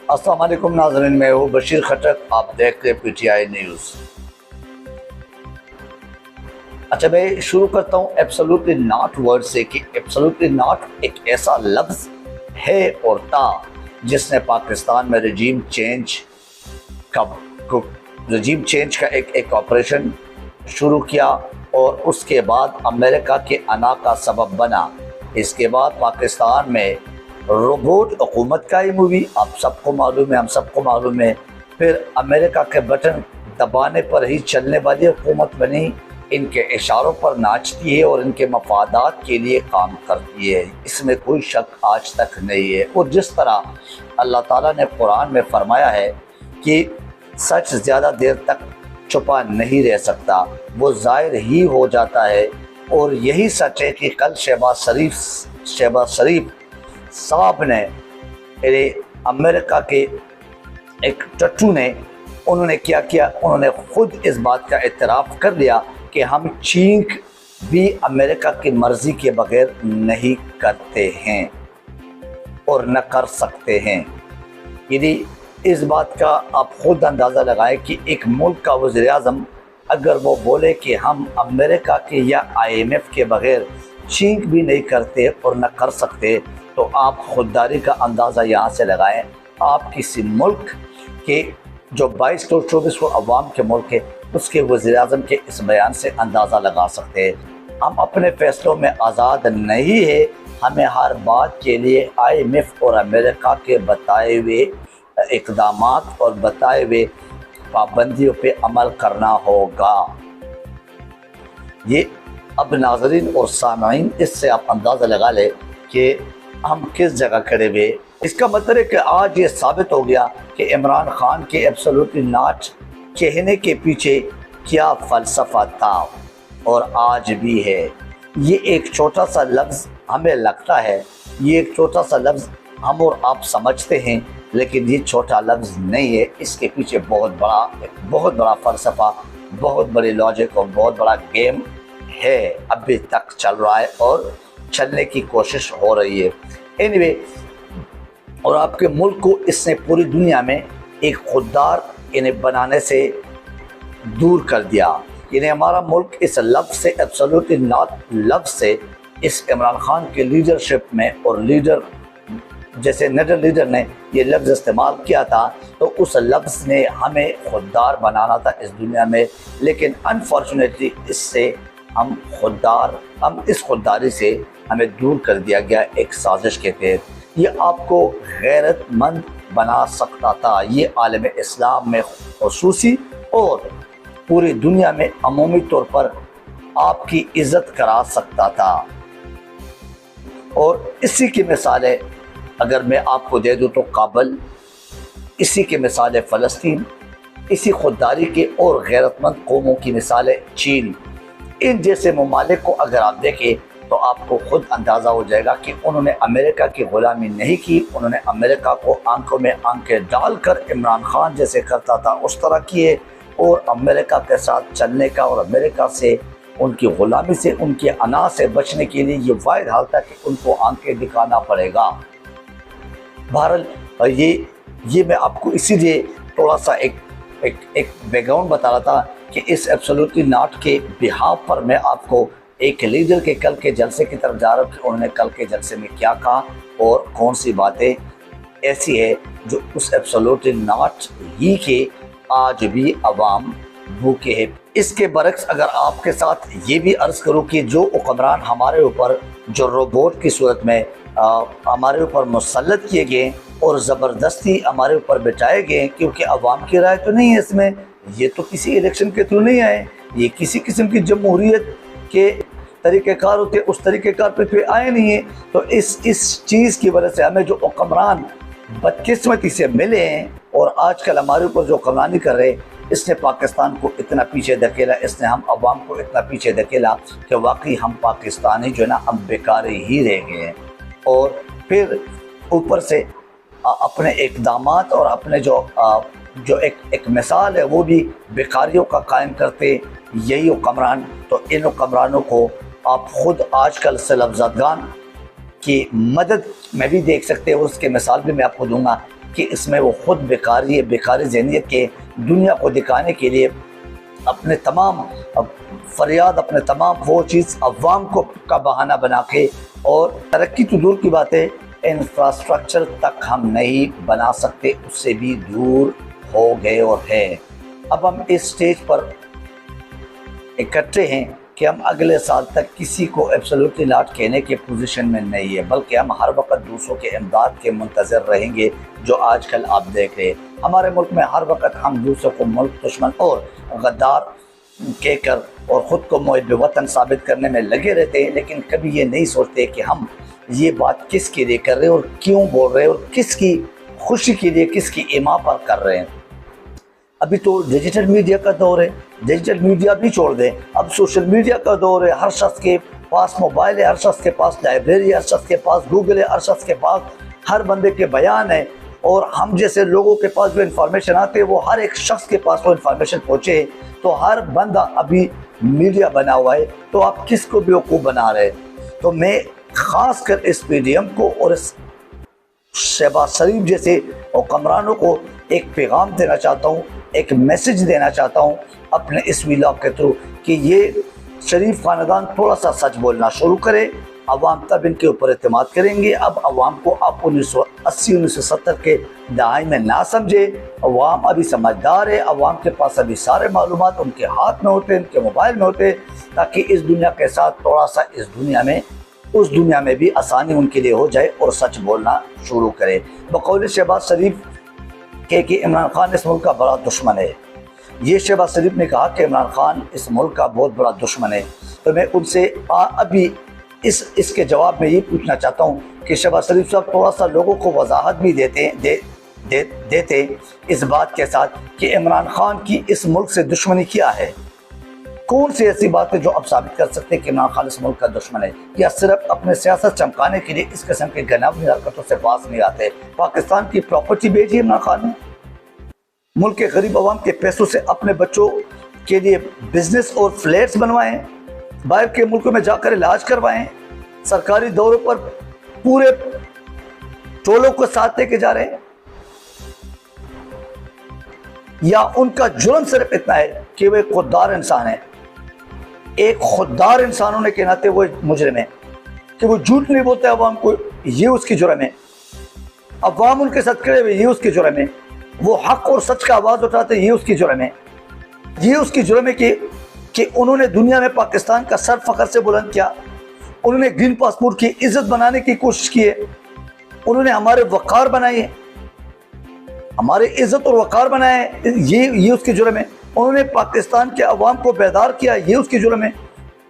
अस्सलाम वालेकुम नाज़रीन, मैं हूँ बशीर खटक, आप देख रहे पीटीआई न्यूज़। अच्छा, मैं शुरू करता हूँ एब्सोल्युटली नॉट वर्ड से कि एब्सोल्युटली नॉट एक ऐसा लफ्ज़ है और था जिसने पाकिस्तान में रजीम चेंज का एक ऑपरेशन शुरू किया और उसके बाद अमेरिका के अना का सबब बना। इसके बाद पाकिस्तान में रोबोट हुकूमत का ही मूवी आप सबको मालूम है, हम सबको मालूम है। फिर अमेरिका के बटन दबाने पर ही चलने वाली हुकूमत बनी, इनके इशारों पर नाचती है और इनके मफादात के लिए काम करती है, इसमें कोई शक आज तक नहीं है। और जिस तरह अल्लाह ताला ने कुरान में फरमाया है कि सच ज़्यादा देर तक छुपा नहीं रह सकता, वो ज़ाहिर ही हो जाता है। और यही सच है कि कल शहबाज शरीफ साहब ने अमेरिका के एक टट्टू ने उन्होंने क्या किया, उन्होंने खुद इस बात का इतराफ़ कर लिया कि हम चीख भी अमेरिका की मर्ज़ी के बगैर नहीं करते हैं और न कर सकते हैं। यदि इस बात का आप खुद अंदाज़ा लगाएं कि एक मुल्क का वज़ीर आज़म अगर वो बोले कि हम अमेरिका के या IMF के बगैर चीख भी नहीं करते और न कर सकते, तो आप खुददारी का अंदाज़ा यहाँ से लगाएं। आप किसी मुल्क के जो 22 और 24 को अवाम के मुल्क है, उसके वज़ीर आज़म के इस बयान से अंदाज़ा लगा सकते हैं। हम अपने फ़ैसलों में आज़ाद नहीं है, हमें हर बात के लिए IMF और अमेरिका के बताए हुए इक़दामात और बताए हुए पाबंदियों पे अमल करना होगा। ये अब नाज़रीन और सामाईन, इससे आप अंदाज़ा लगा लें कि हम किस जगह खड़े हुए। इसका मतलब है कि आज ये साबित हो गया कि इमरान खान के एब्सोल्युटली नॉट कहने के पीछे क्या फ़लसफ़ा था और आज भी है। ये एक छोटा सा लफ्ज़ हमें लगता है, ये एक छोटा सा लफ्ज़ हम और आप समझते हैं, लेकिन ये छोटा लफ्ज़ नहीं है। इसके पीछे बहुत बड़ा फ़लसफ़ा, बहुत बड़ी लॉजिक और बहुत बड़ा गेम है, अभी तक चल रहा है और चलने की कोशिश हो रही है। एनीवे, और आपके मुल्क को इसने पूरी दुनिया में एक खुददार इन्हें बनाने से दूर कर दिया। इन्हें हमारा मुल्क इस लफ्ज़ से, एब्सोल्युटली नॉट लफ्ज़ से, इस इमरान खान के लीडरशिप में और लीडर जैसे नडर लीडर ने ये लफ्ज़ इस्तेमाल किया था, तो उस लफ्ज़ ने हमें खुददार बनाना था इस दुनिया में। लेकिन अनफॉर्चुनेटली इससे हम इस खुददारी से हमें दूर कर दिया गया एक साजिश के तहत। ये आपको गैरतमंद बना सकता था, ये आलम इस्लाम में खुसूसी और पूरी दुनिया में अमूमी तौर पर आपकी इज़्ज़त करा सकता था। और इसी की मिसालें अगर मैं आपको दे दूँ तो काबल, इसी की मिसालें फ़लस्तीन, इसी खुददारी के और गैरतमंद कौमों की मिसालें चीन। इन जैसे ममालिक को अगर आप देखें तो आपको खुद अंदाज़ा हो जाएगा कि उन्होंने अमेरिका की ग़ुलामी नहीं की, उन्होंने अमेरिका को आंखों में आंखें डालकर इमरान खान जैसे करता था उस तरह किए, और अमेरिका के साथ चलने का और अमेरिका से उनकी ग़ुलामी से, उनके अना से बचने के लिए ये वाहिद हाल था कि उनको आंखें दिखाना पड़ेगा। बहरहाल ये मैं आपको इसीलिए थोड़ा सा एक बैकग्राउंड बता रहा था कि इस एब्सोल्युटली नॉट के बिहाफ पर मैं आपको एक लीडर के कल के जलसे की तरफ जा रहा हूँ कि उन्होंने कल के जलसे में क्या कहा और कौन सी बातें ऐसी है जो उस एब्सोल्युटली नॉट ही के आज भी अवाम भूखे हैं। इसके बरक्स अगर आपके साथ ये भी अर्ज़ करूँ कि जो हुक्मरान हमारे ऊपर जो रोबोट की सूरत में हमारे ऊपर मुसल्लत किए गए और ज़बरदस्ती हमारे ऊपर बिठाए गए, क्योंकि अवाम की राय तो नहीं है इसमें, ये तो किसी इलेक्शन के थ्रू नहीं आए, ये किसी किस्म की जमहूरियत के तरीक़ेकार होते उस तरीक़ेकार पे आए नहीं है। तो इस चीज़ की वजह से हमें जो हुक्मरान बदकिस्मती से मिले हैं और आजकल हमारे ऊपर जो हुक्मरानी कर रहे हैं, इसने पाकिस्तान को इतना पीछे धकेला, इसने हम अवाम को इतना पीछे धकेला कि वाकई हम पाकिस्तानी जो है ना, हम बेकार ही रह गए हैं। और फिर ऊपर से अपने इक़दामात और अपने जो एक मिसाल है वो भी बेकारियों का कायम करते यही हुक्मरान। तो इन हुक्मरानों को आप ख़ुद आजकल सैलाब ज़दगान की मदद में भी देख सकते हैं, और उसके मिसाल भी मैं आपको दूंगा कि इसमें वो खुद बेकारी ज़हनियत के दुनिया को दिखाने के लिए अपने तमाम फरियाद, अपने तमाम वो चीज़ अवाम को का बहाना बना के, और तरक्की तो दूर की बात है, इंफ्रास्ट्रक्चर तक हम नहीं बना सकते, उससे भी दूर हो गए और है। अब हम इस स्टेज पर इकट्ठे हैं कि हम अगले साल तक किसी को एब्सोल्युटली नॉट कहने के पोजीशन में नहीं है, बल्कि हम हर वक्त दूसरों के इमदाद के मुंतज़र रहेंगे। जो आजकल आप देख रहे हैं हमारे मुल्क में, हर वक्त हम दूसरों को मुल्क दुश्मन और गद्दार कहकर और ख़ुद को मुहिब वतन साबित करने में लगे रहते हैं, लेकिन कभी ये नहीं सोचते कि हम ये बात किसके लिए कर रहे हैं और क्यों बोल रहे हैं और किसकी खुशी के लिए, किसकी इमा पर कर रहे हैं। अभी तो डिजिटल मीडिया का दौर है, डिजिटल मीडिया भी छोड़ दें, अब सोशल मीडिया का दौर है। हर शख्स के पास मोबाइल है, हर शख्स के पास लाइब्रेरी है, हर शख्स के पास गूगल है, हर शख्स के पास हर बंदे के बयान है, और हम जैसे लोगों के पास जो इन्फॉर्मेशन आते हैं वो हर एक शख्स के पास वो इन्फॉर्मेशन पहुँचे, तो हर बंदा अभी मीडिया बना हुआ है, तो आप किसको बेवकूफ़ बना रहे हैं। तो मैं ख़ास कर इस पीडीएम को और इस शहबाज शरीफ जैसे हुक्मरानों को एक पैगाम देना चाहता हूँ, एक मैसेज देना चाहता हूँ अपने इस व्लॉग के थ्रू कि ये शरीफ ख़ानदान थोड़ा सा सच बोलना शुरू करे, अवाम तब इनके ऊपर एतमाद करेंगे। अब अवाम को आप 1980-1970 के दहाई में ना समझे, अवाम अभी समझदार है, अवाम के पास अभी सारे मालूमात उनके हाथ में होते हैं, उनके मोबाइल में होते हैं, ताकि इस दुनिया के साथ थोड़ा सा इस दुनिया में उस दुनिया में भी आसानी उनके लिए हो जाए और सच बोलना शुरू करे। बकौल शहबाज शरीफ के कि इमरान खान इस मुल्क का बड़ा दुश्मन है, ये शहबाज शरीफ ने कहा कि इमरान खान इस मुल्क का बहुत बड़ा दुश्मन है, तो मैं उनसे अभी इसके जवाब में ये पूछना चाहता हूँ कि शहबाज शरीफ साहब थोड़ा सा लोगों को वजाहत भी देते इस बात के साथ कि इमरान खान की इस मुल्क से दुश्मनी क्या है, कौन सी ऐसी बात है जो आप साबित कर सकते हैं कि इमरान खान इस मुल्क का दुश्मन है, या सिर्फ अपने सियासत चमकाने के लिए इस किस्म के घिनौनी हरकतों से पास नहीं आते। पाकिस्तान की प्रॉपर्टी बेची इमरान खान ने, मुल्क के गरीब अवाम के पैसों से अपने बच्चों के लिए बिजनेस और फ्लैट्स बनवाएं, बाहर के मुल्कों में जाकर इलाज करवाएं, सरकारी दौरों पर पूरे टोलों को साथ लेके जा रहे हैं, या उनका जुर्म सिर्फ इतना है कि वे खुददार इंसान है। एक खुददार इंसान होने के नाते वो मुजरिम है कि वो झूठ नहीं बोलते अवाम को, ये उसकी जुर्म है। अवाम उनके साथ खड़े हुए, ये उसकी जुर्म है। वो हक और सच का आवाज़ उठाते, ये उसकी जुर्म है। ये उसकी जुर्म है कि उन्होंने दुनिया में पाकिस्तान का सर फख्र से बुलंद किया, उन्होंने ग्रीन पासपोर्ट की इज्जत बनाने की कोशिश की है, उन्होंने हमारे वक़ार बनाए हैं, हमारे इज्जत और वक़ार बनाए हैं, ये उसकी जुर्म है। उन्होंने पाकिस्तान के अवाम को बेदार किया, ये उसकी जुर्म है।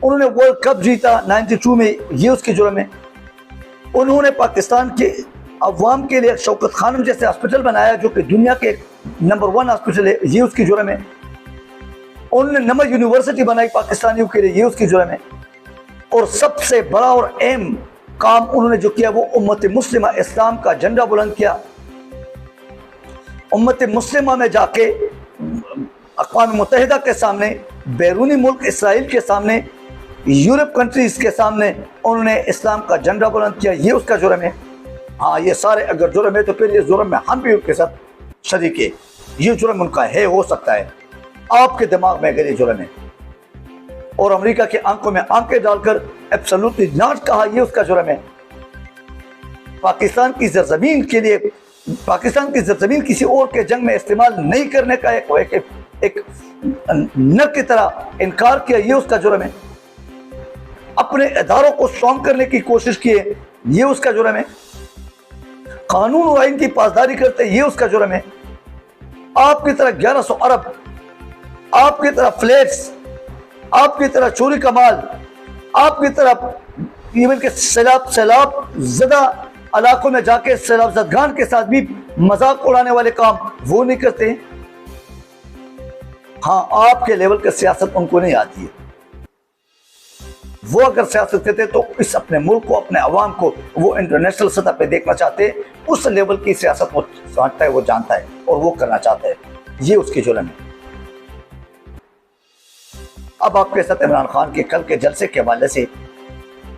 उन्होंने वर्ल्ड कप जीता 92 में, ये उसकी जुर्म है। उन्होंने पाकिस्तान के अवाम के लिए शौकत खानम जैसे हॉस्पिटल बनाया जो कि दुनिया के नंबर 1 हॉस्पिटल है, ये उसकी जुर्म है। उन्होंने नमक यूनिवर्सिटी बनाई पाकिस्तानियों के लिए, ये उसकी जुर्म है। और सबसे बड़ा और अहम काम उन्होंने जो किया वो उम्मत मुस्लिमा इस्लाम का झंडा बुलंद किया। उम्मत मुस्लिमा में जाके अक़वाम मुत्तहिदा के सामने, बैरूनी मुल्क इसराइल के सामने, यूरोप कंट्रीज के सामने उन्होंने इस्लाम का झंडा बुलंद किया, ये उसका जुर्म है। हाँ, ये सारे अगर जुर्म है तो फिर ये जुर्म में हम भी उनके साथ शरीक है। ये जुर्म उनका है, हो सकता है आपके दिमाग में अगर ये जुर्म है, और अमेरिका के आंखों में आंखें डालकर एब्सोल्युटली नॉट कहा, ये उसका जुर्म है। पाकिस्तान की ज़मीन के लिए, पाकिस्तान की ज़मीन किसी और के जंग में इस्तेमाल नहीं करने का एक नर की तरह इनकार किया, ये उसका जुर्म है। अपने इदारों को स्ट्रॉन्ग करने की कोशिश की है, ये उसका जुर्म है। कानून और आइन की पासदारी करते, ये उसका जुर्म है। आपकी तरह 1100 अरब, आपकी तरह फ्लैट्स, आपकी तरह चोरी का माल, आपकी तरह इवन के सैलाब ज़दा इलाकों में जाके सैलाब ज़दगान के साथ भी मजाक उड़ाने वाले काम वो नहीं करते। हाँ, आपके लेवल की सियासत उनको नहीं आती है। वो अगर सियासत करते तो इस अपने मुल्क को, अपने अवाम को वो इंटरनेशनल सतह पे देखना चाहते, उस लेवल की सियासत वो समझता है, वो जानता है और वो करना चाहता है, ये उसकी जुल्म है। अब आपके साथ इमरान खान के कल के जलसे के हवाले से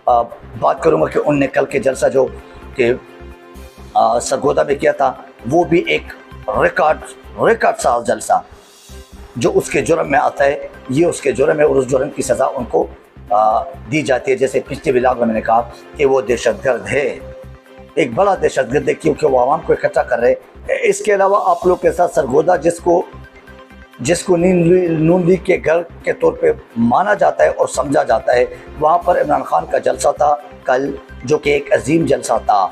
बात करूंगा कि उनने कल के जलसा जो कि सरगोदा में किया था, वो भी एक रिकॉर्ड सा जलसा जो उसके जुर्म में आता है, ये उसके जुर्म है और उस जुर्म की सज़ा उनको दी जाती है। जैसे पिछले व्लॉग में मैंने कहा कि वो दहशतगर्द है, एक बड़ा दहशतगर्द है, क्योंकि वो आवाम को इकट्ठा कर रहे हैं। इसके अलावा आप लोग के साथ सरगोदा जिसको नून लीग के घर के तौर पे माना जाता है और समझा जाता है, वहाँ पर इमरान खान का जलसा था कल, जो कि एक अजीम जलसा था।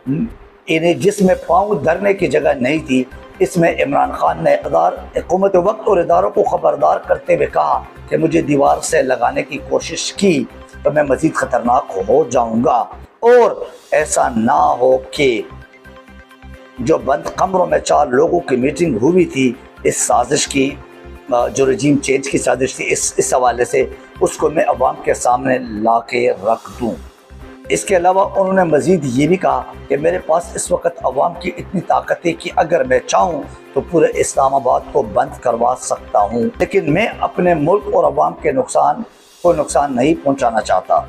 इन्हें जिसमें पाँव धरने की जगह नहीं थी, इसमें इमरान खान ने हुकूमत वक्त और इदारों को ख़बरदार करते हुए कहा कि मुझे दीवार से लगाने की कोशिश की तो मैं मज़ीद ख़तरनाक हो जाऊँगा, और ऐसा ना हो कि जो बंद कमरों में 4 लोगों की मीटिंग हुई थी, इस साजिश की जो रजीम चेंज की साजिश थी, इस हवाले से उसको मैं अवाम के सामने ला के रख दूँ। इसके अलावा उन्होंने मज़ीद ये भी कहा कि मेरे पास इस वक्त अवाम की इतनी ताकत है कि अगर मैं चाहूँ तो पूरे इस्लामाबाद को बंद करवा सकता हूँ, लेकिन मैं अपने मुल्क और अवाम के नुकसान नहीं पहुँचाना चाहता।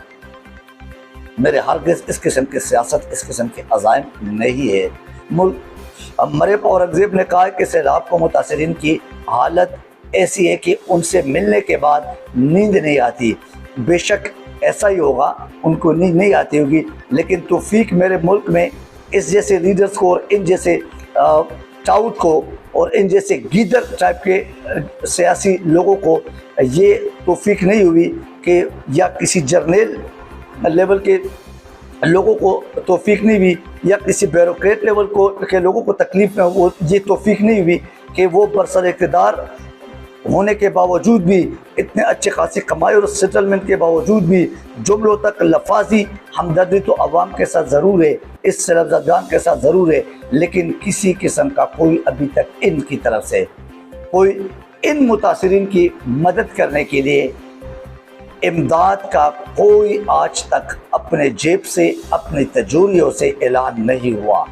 मेरे हरगिज़ इस किस्म की सियासत, इस किस्म के अज़ाइम नहीं है। मरियम औरंगज़ेब ने कहा कि सैलाब को मुतासरीन की हालत ऐसी है कि उनसे मिलने के बाद नींद नहीं आती। बेशक ऐसा ही होगा, उनको नींद नहीं आती होगी, लेकिन तौफीक मेरे मुल्क में इस जैसे लीडर्स को और इन जैसे टाउट को और इन जैसे गीदर टाइप के सियासी लोगों को ये तौफीक नहीं हुई कि, या किसी जर्नल लेवल के लोगों को तौफीक नहीं हुई, या किसी ब्यूरोक्रेट लेवल के लोगों को तकलीफ में वो ये तौफीक नहीं हुई कि वो बरसर इक़्तिदार होने के बावजूद भी, इतने अच्छे खासी कमाई और सेटलमेंट के बावजूद भी, जुमलों तक लफाजी हमदर्दी तो अवाम के साथ ज़रूर है, इस सलफ़ज़ादान के साथ ज़रूर है, लेकिन किसी किस्म का कोई अभी तक इनकी तरफ से कोई इन मुतासरीन की मदद करने के लिए इमदाद का कोई आज तक अपने जेब से, अपनी तजूरियों से ऐलान नहीं हुआ।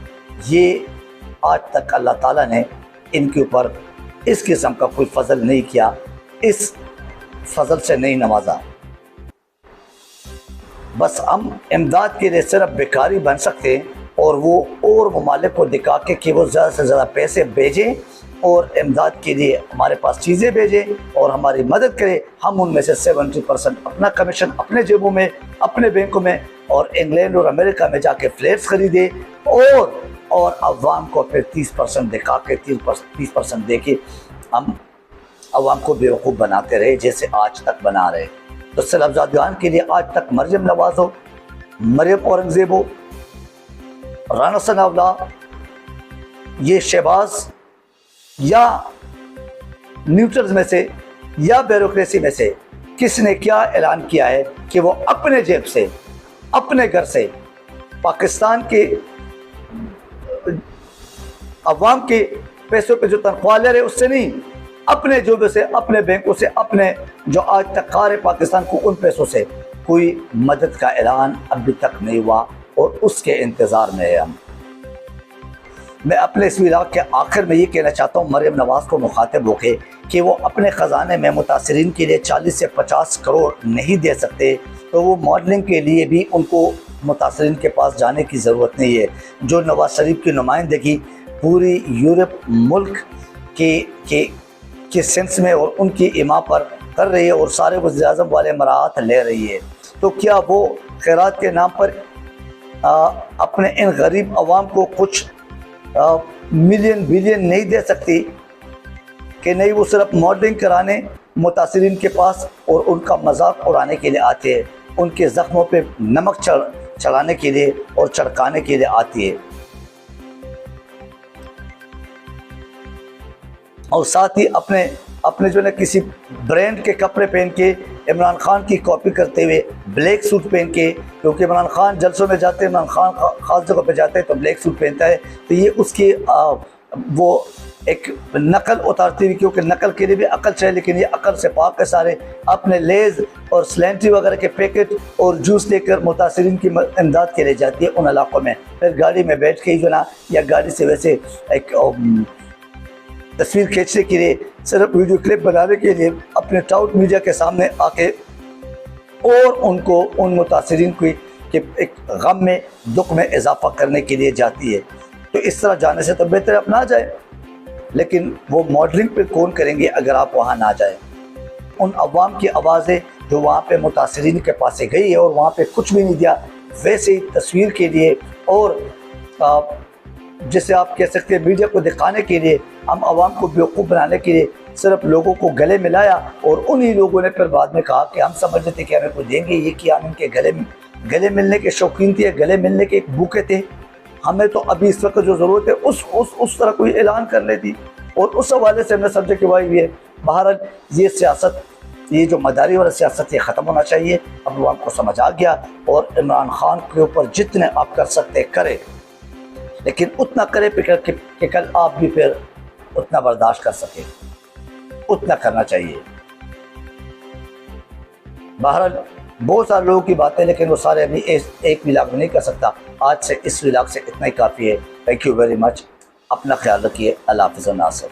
ये आज तक अल्लाह ताला ने इनके ऊपर इस किस्म का कोई फजल नहीं किया, इस फजल से नहीं नवाजा। बस हम इमदाद के लिए सिर्फ बेकारी बन सकते हैं और वो और ममालिक को दिखा के कि वो ज़्यादा से ज़्यादा पैसे भेजें और इमदाद के लिए हमारे पास चीज़ें भेजें और हमारी मदद करें। हम उनमें से 70% अपना कमीशन अपने जेबों में, अपने बैंकों में और इंग्लैंड और अमेरिका में जाके फ्लैट्स खरीदे और अवाम को फिर 30% दिखा के 30% दे के हम अवाम को बेवकूफ़ बनाते रहे, जैसे आज तक बना रहे। तो सलफ़ज़ादान के लिए आज तक मरियम नवाज़ हो, मरियम औरंगज़ेब हो, राना सनाउल्लाह, ये शहबाज या न्यूट्रल्स में से या ब्यूरोक्रेसी में से किसने क्या ऐलान किया है कि वो अपने जेब से, अपने घर से, पाकिस्तान के अवाम के पैसों पे जो तनख्वाह ले रहे उससे नहीं, अपने जेबों से, अपने बैंकों से, अपने जो आज तक कार है पाकिस्तान को, उन पैसों से कोई मदद का ऐलान अभी तक नहीं हुआ और उसके इंतज़ार में है हम। मैं अपने इस व्लॉग के आखिर में ये कहना चाहता हूँ मरियम नवाज़ को मुखातिब होके कि वो अपने ख़जाने में मुतासरीन के लिए 40 से 50 करोड़ नहीं दे सकते, तो वो मॉडलिंग के लिए भी उनको मुतासरीन के पास जाने की ज़रूरत नहीं है। जो नवाज शरीफ की नुमाइंदगी पूरी यूरोप मुल्क के सेंस में और उनकी इमा पर कर रही है और सारे वज़ीर-ए-आज़म वाले मराहत ले रही है, तो क्या वो खैरात के नाम पर अपने इन गरीब अवाम को कुछ मिलियन बिलियन नहीं दे सकती कि नहीं? वो सिर्फ मॉडलिंग कराने मुतासरीन के पास और उनका मजाक उड़ाने के लिए आते हैं, उनके ज़ख्मों पे नमक चढ़ाने के लिए और चढ़काने के लिए आती है। और साथ ही अपने जो है किसी ब्रांड के कपड़े पहन के इमरान खान की कॉपी करते हुए, ब्लैक सूट पहन के, क्योंकि इमरान खान जलसों में जाते हैं, इमरान खान ख़ास जगह पे जाते हैं तो ब्लैक सूट पहनता है, तो ये उसकी वो एक नकल उतारती हुई, क्योंकि नकल के लिए भी अकल चाहिए, लेकिन ये अकल से पाक है सारे, अपने लेज़ और स्लैंटी वगैरह के पैकेट और जूस लेकर मुतासरीन की इमदाद के लिए जाती है उन इलाकों में। फिर गाड़ी में बैठ के ही जो ना, या गाड़ी से वैसे एक तस्वीर खींचने के लिए, सिर्फ वीडियो क्लिप बनाने के लिए अपने टाउट मीडिया के सामने आके और उनको उन मुतासरीन के एक गम में, दुख में इजाफा करने के लिए जाती है। तो इस तरह जाने से तो बेहतर अपना जाए। लेकिन वो मॉडलिंग पे कौन करेंगे अगर आप वहाँ ना जाएं। उन अवाम की आवाज़ें जो वहाँ पे मुतासरीन के पास से गई है और वहाँ पे कुछ भी नहीं दिया, वैसे ही तस्वीर के लिए और जैसे आप कह सकते हैं मीडिया को दिखाने के लिए, हम आवाम को बेवकूफ़ बनाने के लिए सिर्फ लोगों को गले मिलाया। और उन्हीं लोगों ने फिर बाद में कहा कि हम समझते थे कि हमें कोई देंगे, ये कि हम इनके गले मिलने के शौकीन थे, गले मिलने के भूखे थे। हमें तो अभी इस वक्त जो ज़रूरत है उस तरह कोई ऐलान कर लेती। और उस हवाले से हमने समझा कि भाई ये बहरहाल ये सियासत, ये जो मदारी वाला सियासत ये ख़त्म होना चाहिए। अब लोगों को समझ आ गया और इमरान खान के ऊपर जितने आप कर सकते करें, लेकिन उतना करें कि कल आप भी फिर उतना बर्दाश्त कर सकें, उतना करना चाहिए। बहरहाल बहुत सारे लोगों की बातें, लेकिन वो सारे अभी एक व्लॉग में नहीं कर सकता। आज से इस व्लॉग से इतना ही काफ़ी है। Thank you very much. अपना ख्याल रखिए। अल्लाह हाफ़िज़ नासिर।